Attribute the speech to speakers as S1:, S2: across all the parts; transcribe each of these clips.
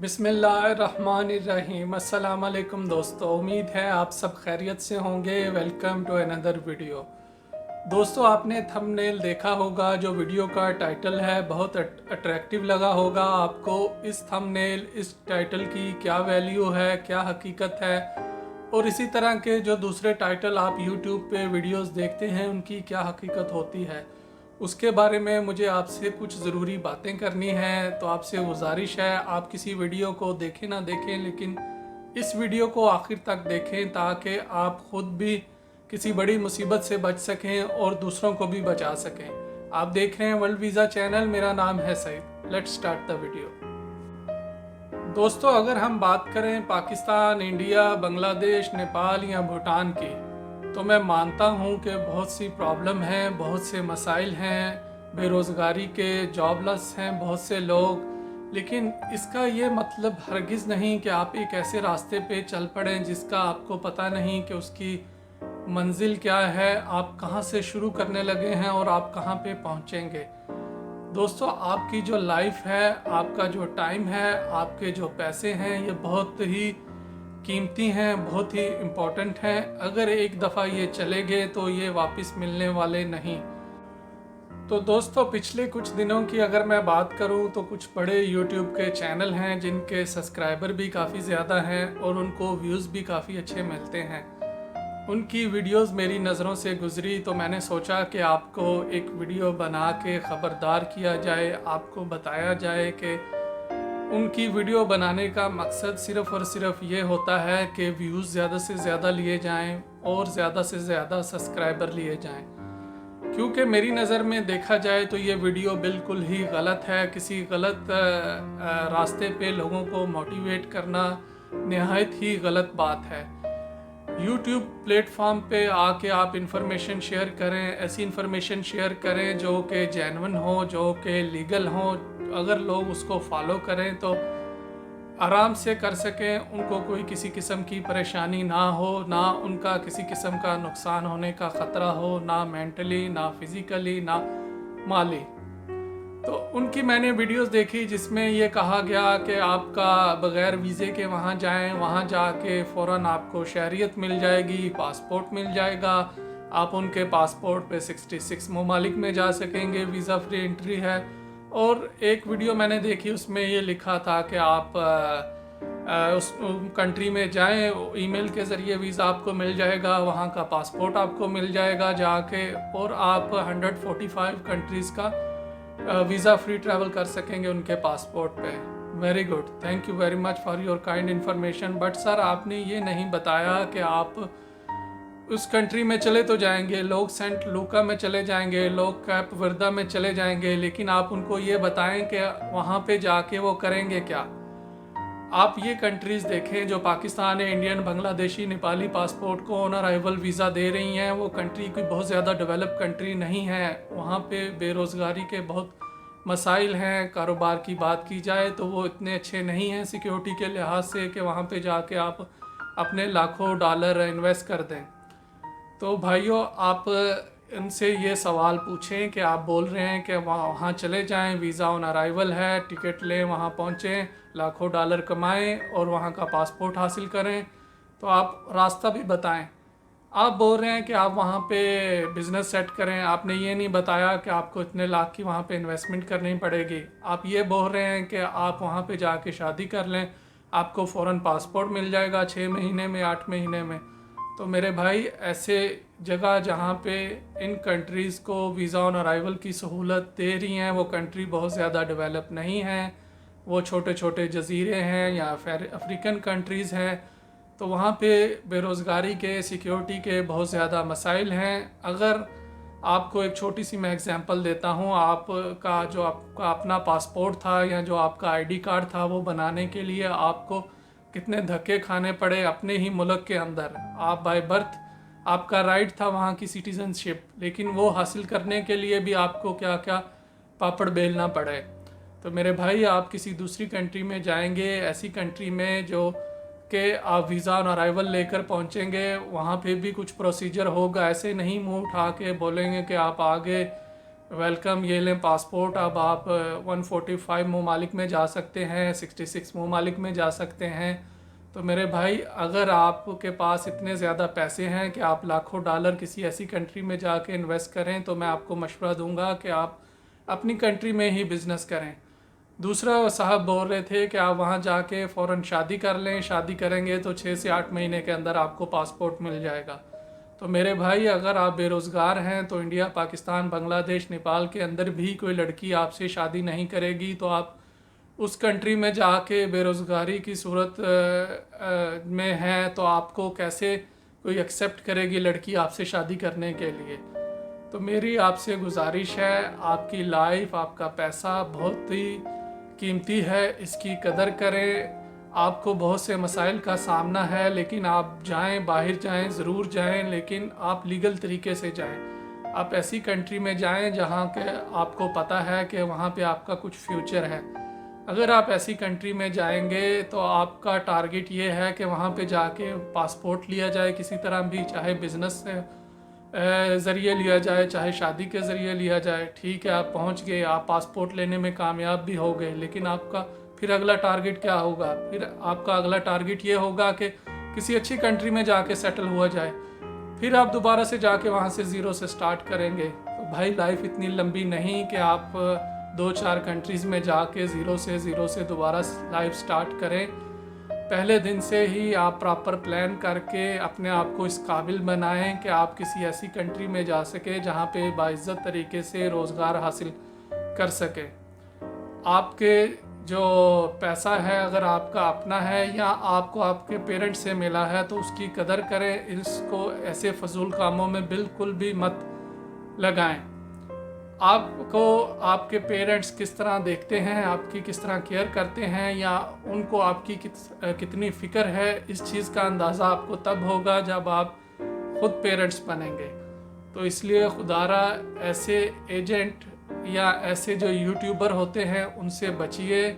S1: बिस्मिल्लाहिर्रहमानिर्रहीम। अस्सलाम वालेकुम दोस्तों, उम्मीद है आप सब खैरियत से होंगे। Welcome to another video. दोस्तों, आपने थंबनेल देखा होगा, जो वीडियो का टाइटल है बहुत अट्रैक्टिव लगा होगा आपको। इस थंबनेल, इस टाइटल की क्या वैल्यू है, क्या हकीकत है, और इसी तरह के जो दूसरे टाइटल आप यूट्यूब पे वीडियोस देखते हैं उनकी क्या हकीकत होती है, उसके बारे में मुझे आपसे कुछ ज़रूरी बातें करनी हैं। तो आपसे गुजारिश है, आप किसी वीडियो को देखें ना देखें, लेकिन इस वीडियो को आखिर तक देखें ताकि आप ख़ुद भी किसी बड़ी मुसीबत से बच सकें और दूसरों को भी बचा सकें। आप देख रहे हैं वर्ल्ड वीज़ा चैनल, मेरा नाम है Saeed. Let's start the video. दोस्तों, अगर हम बात करें पाकिस्तान, इंडिया, बांग्लादेश, नेपाल या भूटान की, तो मैं मानता हूँ कि बहुत सी प्रॉब्लम हैं, बहुत से मसाइल हैं, बेरोज़गारी के, जॉबलेस हैं बहुत से लोग। लेकिन इसका ये मतलब हरगिज़ नहीं कि आप एक ऐसे रास्ते पे चल पड़ें जिसका आपको पता नहीं कि उसकी मंजिल क्या है, आप कहाँ से शुरू करने लगे हैं और आप कहाँ पे पहुँचेंगे। दोस्तों, आपकी जो लाइफ है, आपका जो टाइम है, आपके जो पैसे हैं, ये बहुत ही कीमती हैं, बहुत ही इम्पोर्टेंट हैं। अगर एक दफ़ा ये चले गए तो ये वापस मिलने वाले नहीं। तो दोस्तों, पिछले कुछ दिनों की अगर मैं बात करूं तो कुछ बड़े यूट्यूब के चैनल हैं जिनके सब्सक्राइबर भी काफ़ी ज़्यादा हैं और उनको व्यूज़ भी काफ़ी अच्छे मिलते हैं। उनकी वीडियोस मेरी नज़रों से गुजरी तो मैंने सोचा कि आपको एक वीडियो बना के ख़बरदार किया जाए, आपको बताया जाए कि उनकी वीडियो बनाने का मकसद सिर्फ़ और सिर्फ ये होता है कि व्यूज़ ज़्यादा से ज़्यादा लिए जाएं और ज़्यादा से ज़्यादा सब्सक्राइबर लिए जाएं। क्योंकि मेरी नज़र में देखा जाए तो ये वीडियो बिल्कुल ही गलत है। किसी गलत रास्ते पे लोगों को मोटिवेट करना नहायत ही गलत बात है। यूट्यूब प्लेटफॉर्म पे आके आप इंफॉर्मेशन शेयर करें, ऐसी इंफॉर्मेशन शेयर करें जो कि जेन्युइन हो, जो कि लीगल हो। अगर लोग उसको फॉलो करें तो आराम से कर सकें, उनको कोई किसी किस्म की परेशानी ना हो, ना उनका किसी किस्म का नुकसान होने का ख़तरा हो, ना मेंटली, ना फिज़िकली, ना माली। तो उनकी मैंने वीडियोस देखी जिसमें ये कहा गया कि आपका बग़ैर वीज़े के वहाँ जाएं, वहाँ जाके फ़ौरन आपको शहरियत मिल जाएगी, पासपोर्ट मिल जाएगा, आप उनके पासपोर्ट पे 66 ममालिक में जा सकेंगे, वीज़ा फ्री एंट्री है। और एक वीडियो मैंने देखी, उसमें ये लिखा था कि आप उस कंट्री में जाएं, ईमेल के ज़रिए वीज़ा आपको मिल जाएगा, वहाँ का पासपोर्ट आपको मिल जाएगा जाके, और आप 145 कंट्रीज़ का वीज़ा फ्री ट्रैवल कर सकेंगे उनके पासपोर्ट पे। Very good, thank you very much for your kind information. But sir, आपने ये नहीं बताया कि आप उस कंट्री में चले तो जाएंगे, लोग सेंट लूका में चले जाएंगे, लोग कैप वर्दा में चले जाएंगे, लेकिन आप उनको ये बताएं कि वहाँ पे जाके वो करेंगे क्या। आप ये कंट्रीज़ देखें जो पाकिस्तान, इंडियन, बांग्लादेशी, नेपाली पासपोर्ट को ऑन अराइवल वीज़ा दे रही हैं, वो कंट्री कोई बहुत ज़्यादा डेवलप कंट्री नहीं है। वहाँ पे बेरोज़गारी के बहुत मसाइल हैं। कारोबार की बात की जाए तो वो इतने अच्छे नहीं हैं सिक्योरिटी के लिहाज से कि वहाँ पे जाके आप अपने लाखों डॉलर इन्वेस्ट कर दें। तो भाइयों, आप इनसे ये सवाल पूछें कि आप बोल रहे हैं कि वहाँ चले जाएं, वीज़ा ऑन अराइवल है, टिकट लें, वहाँ पहुँचें, लाखों डॉलर कमाएं और वहाँ का पासपोर्ट हासिल करें, तो आप रास्ता भी बताएं। आप बोल रहे हैं कि आप वहाँ पे बिज़नेस सेट करें, आपने ये नहीं बताया कि आपको इतने लाख की वहाँ पे इन्वेस्टमेंट करनी पड़ेगी। आप ये बोल रहे हैं कि आप वहाँ पे जाके शादी कर लें, आपको फ़ौरन पासपोर्ट मिल जाएगा 6 महीने में, 8 महीने में। तो मेरे भाई, ऐसे जगह जहाँ पे इन कंट्रीज़ को वीज़ा ऑन अराइवल की सहूलत दे रही हैं, वो कंट्री बहुत ज़्यादा डेवलप नहीं हैं, वो छोटे छोटे जजीरे हैं या फिर अफ्रीकन कंट्रीज़ हैं। तो वहाँ पे बेरोज़गारी के, सिक्योरिटी के बहुत ज़्यादा मसाइल हैं। अगर आपको एक छोटी सी मैं एग्जांपल देता हूँ, आपका जो आपका अपना पासपोर्ट था या जो आपका आईडी कार्ड था, वो बनाने के लिए आपको कितने धक्के खाने पड़े अपने ही मुल्क के अंदर। आप बाय बर्थ, आपका राइट था वहाँ की सिटीज़नशिप, लेकिन वो हासिल करने के लिए भी आपको क्या क्या पापड़ बेलना पड़े। तो मेरे भाई, आप किसी दूसरी कंट्री में जाएंगे, ऐसी कंट्री में जो कि आप वीज़ा ऑन अराइवल लेकर पहुंचेंगे, वहाँ पे भी कुछ प्रोसीजर होगा। ऐसे नहीं मुंह उठा के बोलेंगे कि आप आगे वेलकम, ये लें पासपोर्ट, अब आप 145 ममालिक में जा सकते हैं, 66 ममालिक में जा सकते हैं। तो मेरे भाई, अगर आपके पास इतने ज़्यादा पैसे हैं कि आप लाखों डॉलर किसी ऐसी कंट्री में जाके इन्वेस्ट करें, तो मैं आपको मशवरा दूंगा कि आप अपनी कंट्री में ही बिज़नेस करें। दूसरा, साहब बोल रहे थे कि आप वहाँ जाके फ़ौरन शादी कर लें, शादी करेंगे तो 6 से 8 महीने के अंदर आपको पासपोर्ट मिल जाएगा। तो मेरे भाई, अगर आप बेरोज़गार हैं तो इंडिया, पाकिस्तान, बांग्लादेश, नेपाल के अंदर भी कोई लड़की आपसे शादी नहीं करेगी। तो आप उस कंट्री में जाके बेरोज़गारी की सूरत में हैं तो आपको कैसे कोई एक्सेप्ट करेगी लड़की आपसे शादी करने के लिए। तो मेरी आपसे गुजारिश है, आपकी लाइफ, आपका पैसा बहुत ही कीमती है, इसकी कदर करें। आपको बहुत से मसाइल का सामना है, लेकिन आप जाएं, बाहर जाएं, ज़रूर जाएं, लेकिन आप लीगल तरीके से जाएं। आप ऐसी कंट्री में जाएं जहां के आपको पता है कि वहां पे आपका कुछ फ्यूचर है। अगर आप ऐसी कंट्री में जाएंगे तो आपका टारगेट ये है कि वहाँ पे जाके पासपोर्ट लिया जाए किसी तरह भी, चाहे बिज़नेस से ज़रिए लिया जाए, चाहे शादी के ज़रिए लिया जाए। ठीक है, आप पहुँच गए, आप पासपोर्ट लेने में कामयाब भी हो गए, लेकिन आपका फिर अगला टारगेट क्या होगा? फिर आपका अगला टारगेट ये होगा कि किसी अच्छी कंट्री में जाके सेटल हुआ जाए। फिर आप दोबारा से जाके वहाँ से ज़ीरो से स्टार्ट करेंगे। तो भाई, लाइफ इतनी लंबी नहीं कि आप 2-4 कंट्रीज़ में जाके ज़ीरो से दोबारा लाइफ स्टार्ट करें। पहले दिन से ही आप प्रॉपर प्लान करके अपने आप को इस काबिल बनाएं कि आप किसी ऐसी कंट्री में जा सके जहाँ पे बाइज़्ज़त तरीके से रोज़गार हासिल कर सकें। आपके जो पैसा है, अगर आपका अपना है या आपको आपके पेरेंट्स से मिला है, तो उसकी कदर करें। इसको ऐसे फजूल कामों में बिल्कुल भी मत लगाएं। आपको आपके पेरेंट्स किस तरह देखते हैं, आपकी किस तरह केयर करते हैं, या उनको आपकी कितनी फ़िक्र है, इस चीज़ का अंदाज़ा आपको तब होगा जब आप ख़ुद पेरेंट्स बनेंगे। तो इसलिए खुदारा ऐसे एजेंट या ऐसे जो यूट्यूबर होते हैं उनसे बचिए।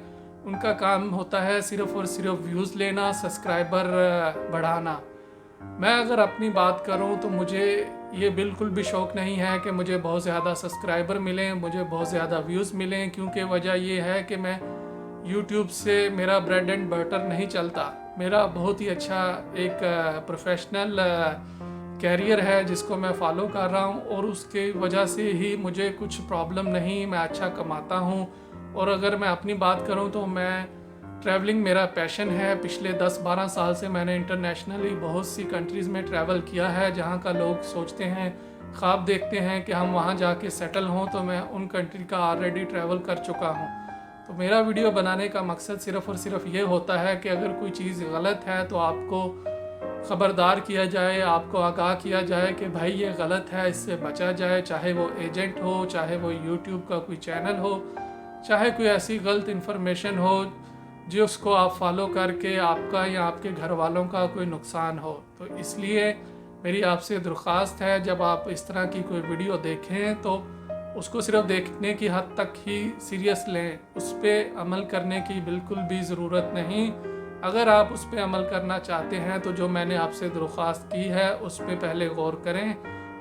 S1: उनका काम होता है सिर्फ़ और सिर्फ व्यूज़ लेना, सब्सक्राइबर बढ़ाना। मैं अगर अपनी बात करूं तो मुझे ये बिल्कुल भी शौक़ नहीं है कि मुझे बहुत ज़्यादा सब्सक्राइबर मिलें, मुझे बहुत ज़्यादा व्यूज़ मिलें, क्योंकि वजह ये है कि मैं यूट्यूब से मेरा ब्रेड एंड बटर नहीं चलता। मेरा बहुत ही अच्छा एक प्रोफेशनल कैरियर है जिसको मैं फ़ॉलो कर रहा हूँ, और उसके वजह से ही मुझे कुछ प्रॉब्लम नहीं, मैं अच्छा कमाता हूँ। और अगर मैं अपनी बात करूँ तो मैं ट्रैवलिंग मेरा पैशन है। पिछले 10-12 साल से मैंने इंटरनेशनली बहुत सी कंट्रीज़ में ट्रैवल किया है जहाँ का लोग सोचते हैं, ख्वाब देखते हैं कि हम वहाँ जाके सेटल हों। तो मैं उन कंट्री का ऑलरेडी ट्रैवल कर चुका हूँ। तो मेरा वीडियो बनाने का मकसद सिर्फ़ और सिर्फ ये होता है कि अगर कोई चीज़ गलत है तो आपको ख़बरदार किया जाए, आपको आगाह किया जाए कि भाई ये गलत है, इससे बचा जाए। चाहे वो एजेंट हो, चाहे वो यूट्यूब का कोई चैनल हो, चाहे कोई ऐसी गलत इन्फॉर्मेशन हो जो उसको आप फॉलो करके आपका या आपके घर वालों का कोई नुकसान हो। तो इसलिए मेरी आपसे दरख्वास्त है, जब आप इस तरह की कोई वीडियो देखें तो उसको सिर्फ देखने की हद तक ही सीरियस लें, उस पर अमल करने की बिल्कुल भी ज़रूरत नहीं। अगर आप उस पर अमल करना चाहते हैं तो जो मैंने आपसे दरख्वास्त की है उस पर पहले गौर करें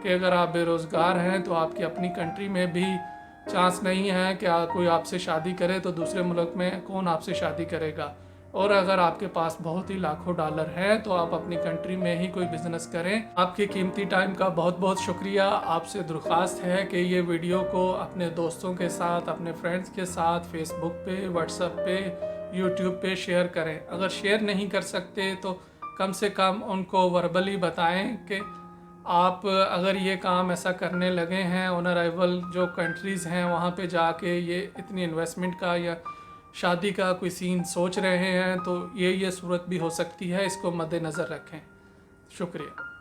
S1: कि अगर आप बेरोज़गार हैं तो आपकी अपनी कंट्री में भी चांस नहीं है कि कोई आपसे शादी करे, तो दूसरे मुल्क में कौन आपसे शादी करेगा। और अगर आपके पास बहुत ही लाखों डॉलर हैं तो आप अपनी कंट्री में ही कोई बिज़नेस करें। आपके कीमती टाइम का बहुत बहुत शुक्रिया। आपसे दरख्वास्त है कि ये वीडियो को अपने दोस्तों के साथ, अपने फ्रेंड्स के साथ फेसबुक पे, व्हाट्सएप पे, यूट्यूब पे शेयर करें। अगर शेयर नहीं कर सकते तो कम से कम उनको वर्बली बताएं कि आप अगर ये काम ऐसा करने लगे हैं, ऑन अराइवल जो कंट्रीज़ हैं वहाँ पे जाके ये इतनी इन्वेस्टमेंट का या शादी का कोई सीन सोच रहे हैं, तो ये सूरत भी हो सकती है, इसको मद्देनज़र रखें। शुक्रिया।